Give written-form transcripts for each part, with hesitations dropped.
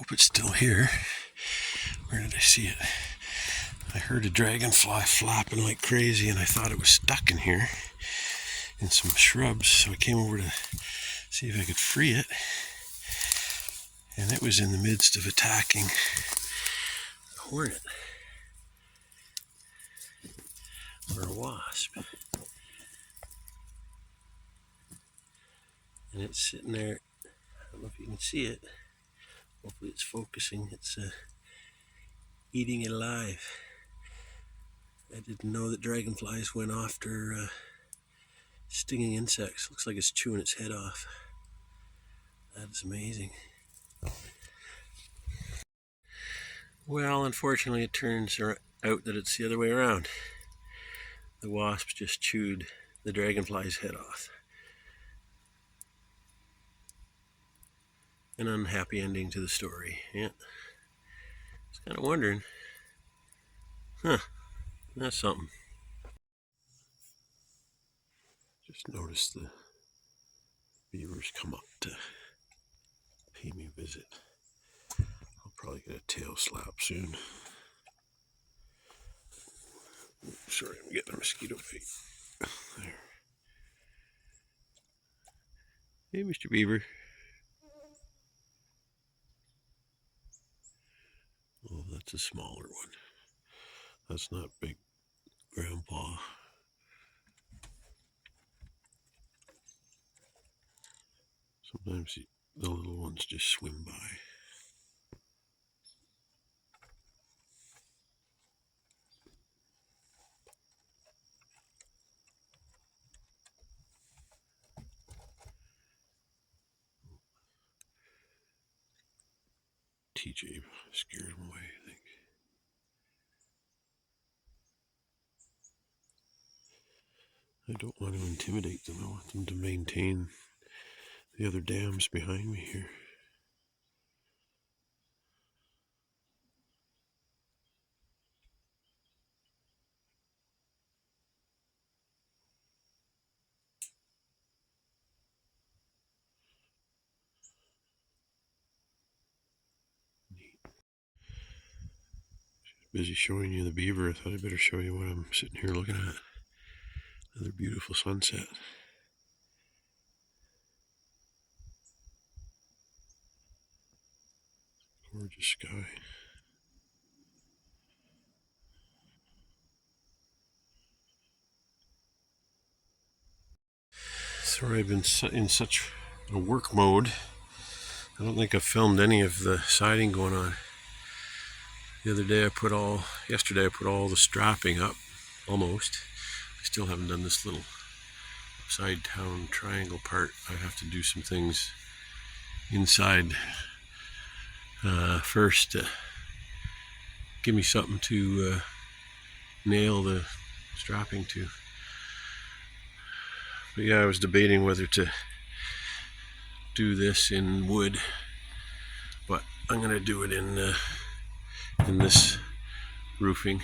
hope it's still here. Where did I see it? I heard a dragonfly flapping like crazy and I thought it was stuck in here in some shrubs, so I came over to see if I could free it, and it was in the midst of attacking a hornet or a wasp, and it's sitting there. I don't know if you can see it, hopefully it's focusing. It's eating it alive. I didn't know that dragonflies went after stinging insects. Looks like it's chewing its head off. That is amazing. Well, unfortunately it turns out that it's the other way around. The wasps just chewed the dragonfly's head off. An unhappy ending to the story. Yeah. I was kind of wondering. That's something. Just noticed the beavers come up to pay me a visit. I'll probably get a tail slap soon. Sorry, I'm getting a mosquito bite. There. Hey, Mr. Beaver. Oh, that's a smaller one. That's not big grandpa. Sometimes the little ones just swim by. TJ scared him away, I think. I don't want to intimidate them. I want them to maintain the other dams behind me here. Busy showing you the beaver. I thought I'd better show you what I'm sitting here looking at. Another beautiful sunset. Gorgeous sky. Sorry I've been in such a work mode. I don't think I've filmed any of the siding going on. Yesterday I put all the strapping up, almost. I still haven't done this little side town triangle part. I have to do some things inside first to give me something to nail the strapping to. But yeah, I was debating whether to do this in wood, but I'm gonna do it in this roofing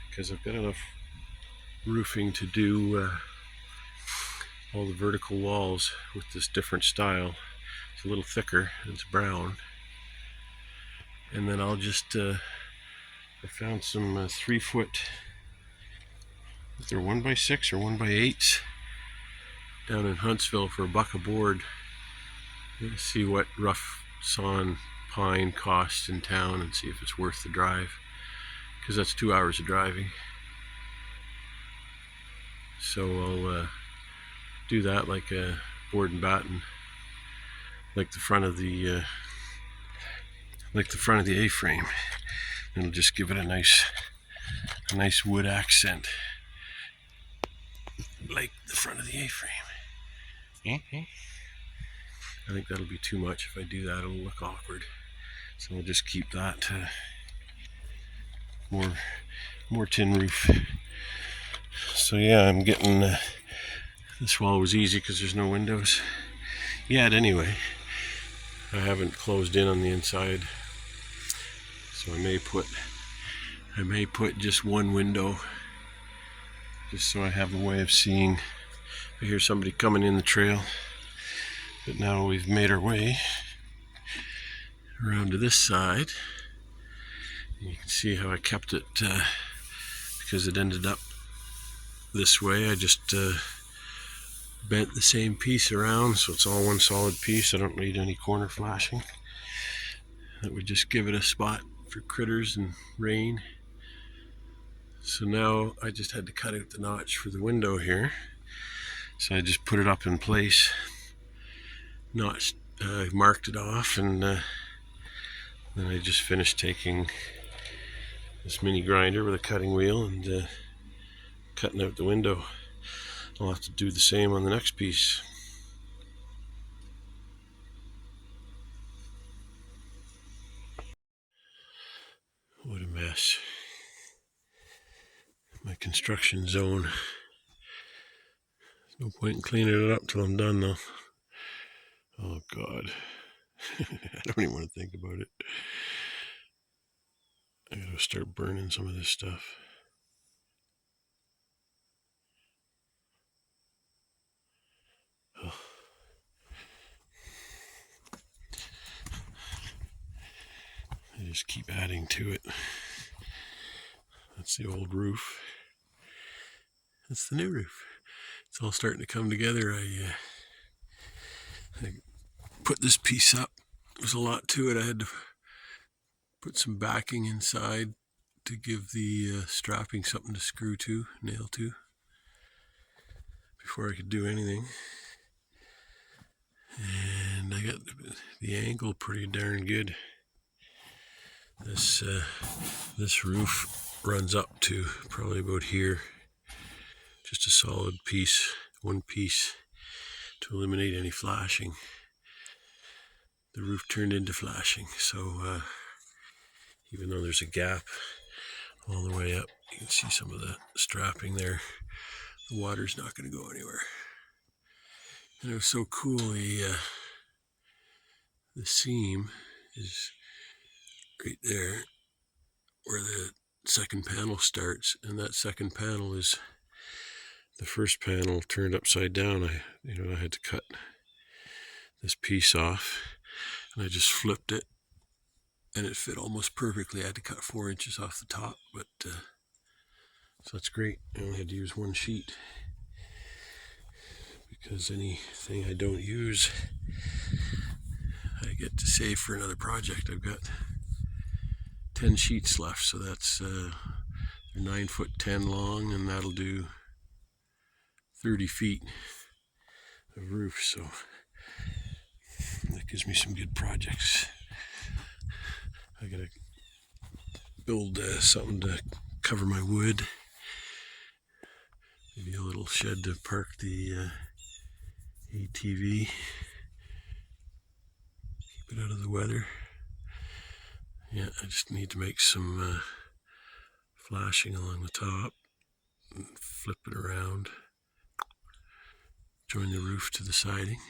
because I've got enough roofing to do all the vertical walls with this different style. It's a little thicker, it's brown, and then I'll just I found some 3-foot, they're 1x6 or 1x8s down in Huntsville for $1 a board. Let's see what rough sawn pine costs in town and see if it's worth the drive, because that's 2 hours of driving. So I'll do that like a board and batten, like the front of the A-frame. It'll just give it a nice wood accent, like the front of the A-frame. I think that'll be too much. If I do that, it'll look awkward. So we'll just keep that more tin roof. So yeah, I'm getting this wall was easy because there's no windows yet. Anyway, I haven't closed in on the inside, so I may put just one window, just so I have a way of seeing. I hear somebody coming in the trail, but now we've made our way around to this side. You can see how I kept it because it ended up this way. I just bent the same piece around so it's all one solid piece. I don't need any corner flashing. That would just give it a spot for critters and rain. So now I just had to cut out the notch for the window here. So I just put it up in place, notched, marked it off, and then I just finished taking this mini grinder with a cutting wheel and cutting out the window. I'll have to do the same on the next piece. What a mess. My construction zone. There's no point in cleaning it up till I'm done though. Oh God. I don't even want to think about it. I gotta start burning some of this stuff. Oh. I just keep adding to it. That's the old roof. That's the new roof. It's all starting to come together. I put this piece up. There's a lot to it. I had to put some backing inside to give the strapping something to screw to, nail to, before I could do anything. And I got the angle pretty darn good. This roof runs up to probably about here. Just a solid piece, one piece, to eliminate any flashing. The roof turned into flashing, so even though there's a gap all the way up, you can see some of the strapping there. The water's not going to go anywhere. And it was so cool, the seam is right there where the second panel starts, and that second panel is the first panel turned upside down. I had to cut this piece off, and I just flipped it, and it fit almost perfectly. I had to cut 4 inches off the top, but so that's great. I only had to use one sheet because anything I don't use, I get to save for another project. I've got 10 sheets left, so that's they're 9'10" long, and that'll do 30 feet of roof. So that gives me some good projects. I gotta build something to cover my wood. Maybe a little shed to park the ATV. Keep it out of the weather. Yeah, I just need to make some flashing along the top and flip it around. Join the roof to the siding.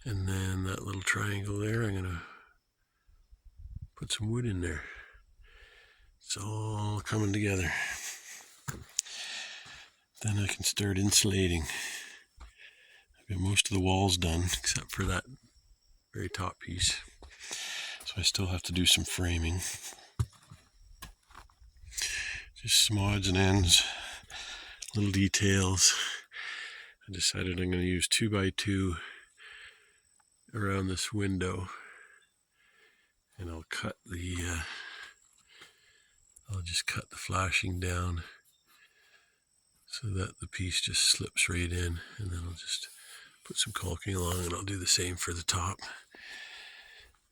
And then that little triangle there, I'm gonna put some wood in there. It's all coming together. Then I can start insulating. I've got most of the walls done except for that very top piece. So I still have to do some framing. Just some odds and ends, little details. I decided I'm going to use 2x2 around this window, and I'll just cut the flashing down so that the piece just slips right in, and then I'll just put some caulking along, and I'll do the same for the top.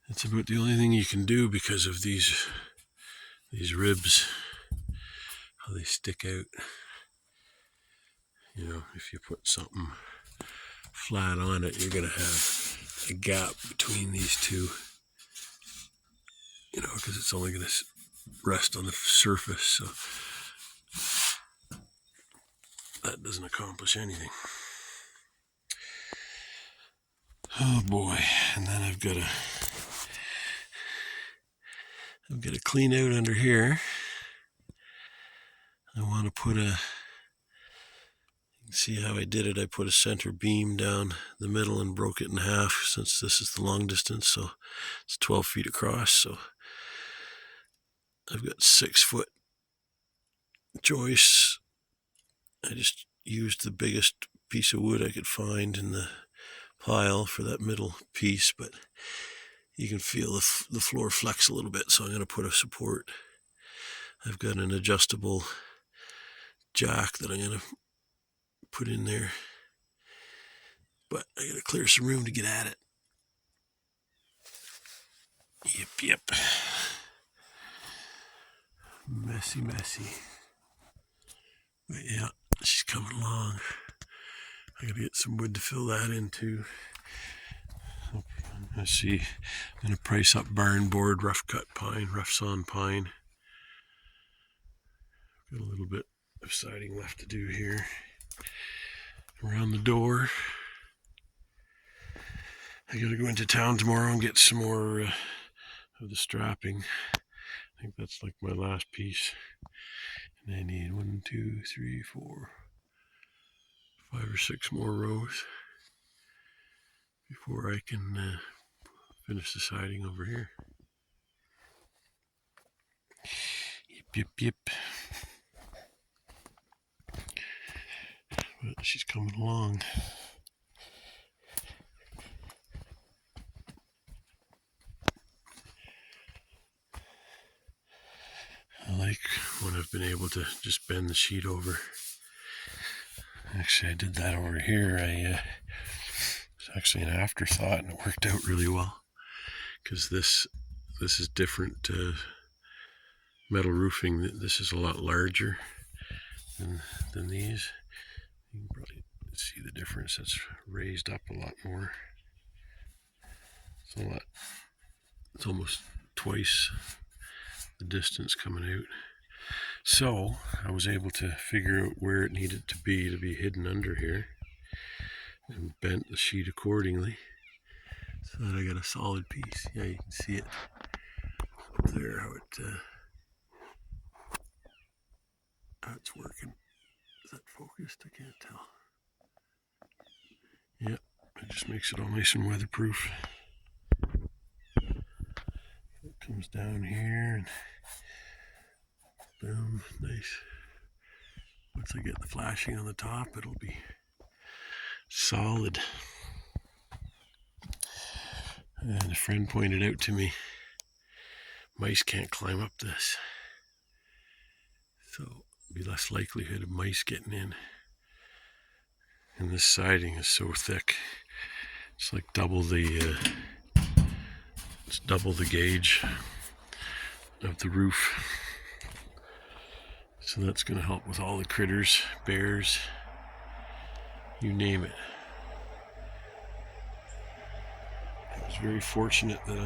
It's about the only thing you can do because of these ribs, how they stick out. If you put something flat on it, you're going to have a gap between these two, because it's only going to rest on the surface, so that doesn't accomplish anything. Oh boy, and then I've got to clean out under here. I want to put See how I did it? I put a center beam down the middle and broke it in half, since this is the long distance, so it's 12 feet across. So I've got 6-foot joists. I just used the biggest piece of wood I could find in the pile for that middle piece, but you can feel the floor flex a little bit, so I'm going to put a support. I've got an adjustable jack that I'm going to put in there, but I got to clear some room to get at it. Yep. Messy. But yeah, she's coming along. I gotta get some wood to fill that in too. Let's see. I'm gonna price up barn board, rough cut pine, rough sawn pine. Got a little bit of siding left to do here. Around the door. I gotta go into town tomorrow and get some more of the strapping. I think that's like my last piece. And I need 1, 2, 3, 4, 5 or 6 more rows before I can finish the siding over here. Yep. But she's coming along. I like when I've been able to just bend the sheet over. Actually, I did that over here. It's actually an afterthought, and it worked out really well, because this is different metal roofing. This is a lot larger than these. You can probably see the difference. It's raised up a lot more. It's almost twice the distance coming out. So I was able to figure out where it needed to be hidden under here, and bent the sheet accordingly so that I got a solid piece. Yeah, you can see it up there, how it's working. Is that focused? I can't tell. Yep, it just makes it all nice and weatherproof. It comes down here and boom, nice. Once I get the flashing on the top, it'll be solid. And a friend pointed out to me, mice can't climb up this, so it'll be less likelihood of mice getting in. And this siding is so thick, it's like double the gauge of the roof. So that's going to help with all the critters, bears, you name it. I was very fortunate that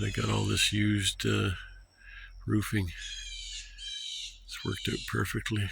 I got all this used roofing. It's worked out perfectly.